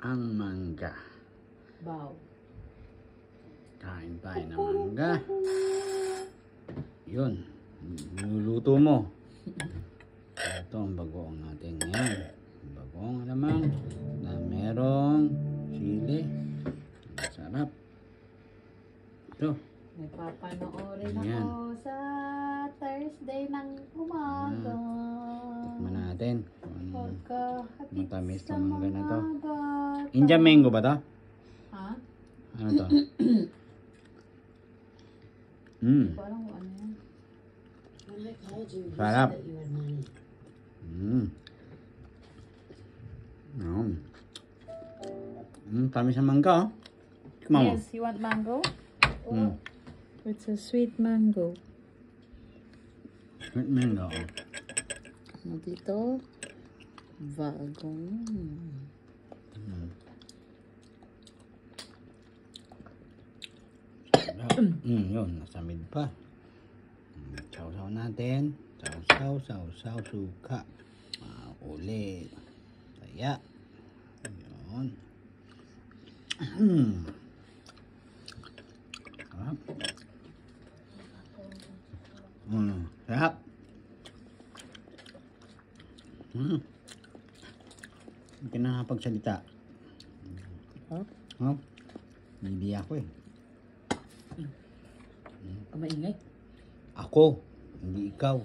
ang mangga. Wow. Kain tayo ng mangga. Yun. Niluluto mo. Ito ang bagoong natin ngayon. Bagoong alamang na merong sili. Masarap. Ito. May papanoorin Ayan. ako sa Thursday ng umaga. Tikman natin. Pagkahatid Matamis sa tong mangga na to. mga bata. India mango ba to? Ha? Ano to? Parang ano yan? Sarap. Tamis ang mangga, oh. Tikman mo. Yes, you want mango? Mm. It's a sweet mango. Sweet mango. Ano dito? Bagong. Yun, nasa mid pa. Sausaw natin. Sausaw, suka. Ulit. Kaya. Yun. Sarap. Sarap. Hindi na nakapagsalita. Huh? Hindi ako eh. Maingay. Ako, hindi ikaw.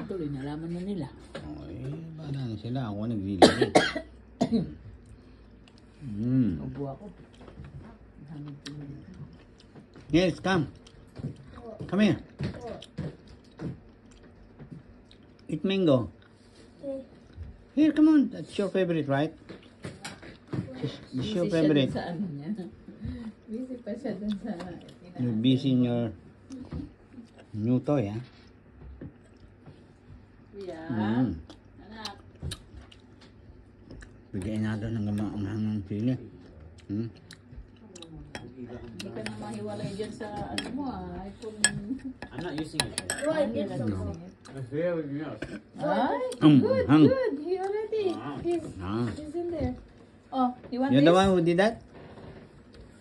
Tuloy, nalaman na nila. Ay, bala na sila. Ako nagliligi. Ubo ako. Yes, come. Come here. Eat mango. Here, come on. That's your favorite, right? It's your favorite. Sa ano niya. Busy pa siya dun sa... You're busy in your new toy, ha? Yeah. Anak. Bigyan natin ng gamaanghang ng sili. Hindi ka na mahiwalay dyan sa ano mo iPhone. I'm not using it. Ay, good. He already. He's in there. Oh, you want You're this? the one who did that?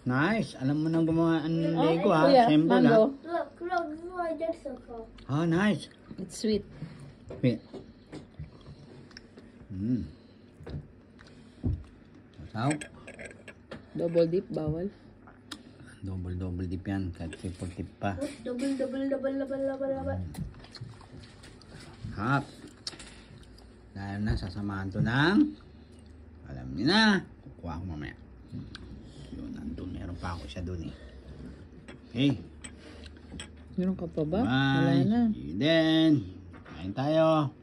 Nice. Alam mo nang gumawa ng Lego, ha? Kuya, Assemble, ha? mango. Look, this is what I did so far. Oh, nice. It's sweet. Wait. Sausaw. Double dip, bawal. Double dip yan. Kahit triple dip pa. Double. Hap. Dahil na, sasamahan to ng, alam niyo na, kukuha ko mamaya. Yun, nandun. Meron pa ako siya dun eh. Okay. Meron ka pa ba? Bye. Wala na. See you then. Kain tayo.